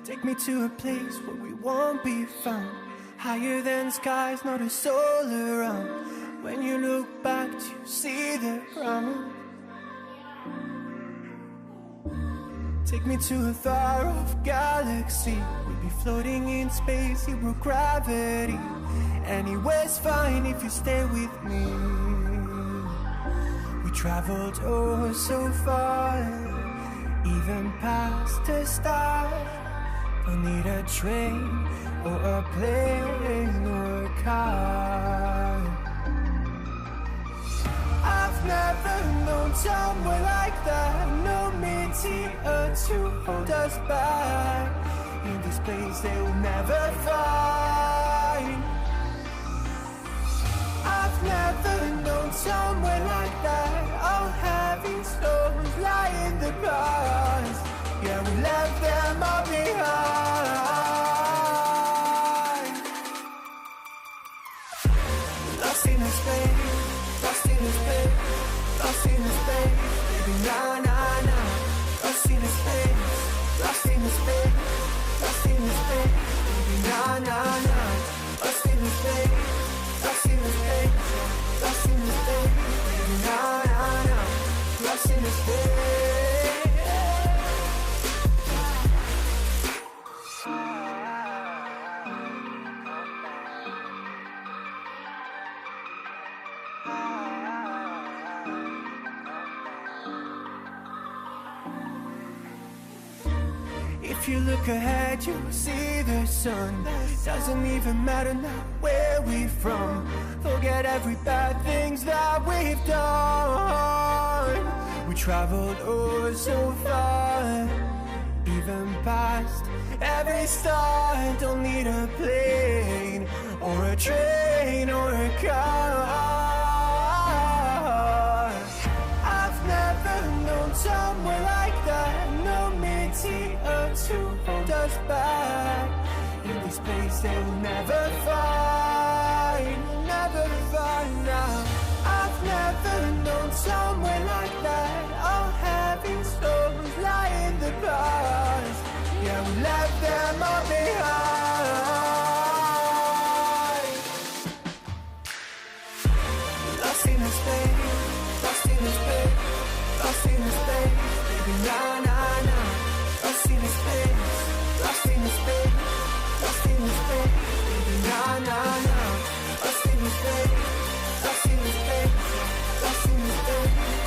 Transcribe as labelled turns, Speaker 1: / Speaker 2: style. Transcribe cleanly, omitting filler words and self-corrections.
Speaker 1: Take me to a place where we won't be found, higher than skies, not a soul around. When you look back, do you see the ground? Take me to a far-off galaxy. We'll be floating in space, zero gravity. Anywhere's fine if you stay with me. We traveled oh so far, even past the stars. Don't need a train or a plane or a car. I've never known somewhere like that. No meteor to hold us back. In this place they will never find. I've never known somewhere like that. All heavy souls lie in the past. Yeah, we left them all behind. Lost in a space, lost in a space, lost in a space, baby, nah, nah, nah. Lost in a space, lost in a space, lost in a space, baby, nah, nah, nah. Lost in a space, lost in a space, lost in a space, baby, nah, nah, nah. Lost in a space. If you look ahead, you'll see the sun. Doesn't even matter now where we're from. Forget every bad things that we've done. We traveled oh so far, even past every star. Don't need a plane or a train or a car. I've never known somewhere like that. No meteor to hold us back. In this place they will never find, never find now. I've never known somewhere like that. All heavy souls lie in the past. Yeah, we left them all behind. Lost in a space, lost in a space, lost in a space, baby, nah, nah, nah. Lost in a space, lost in a space, lost in a space, baby, nah, nah, nah. Lost in a space, lost in a space, lost in a space.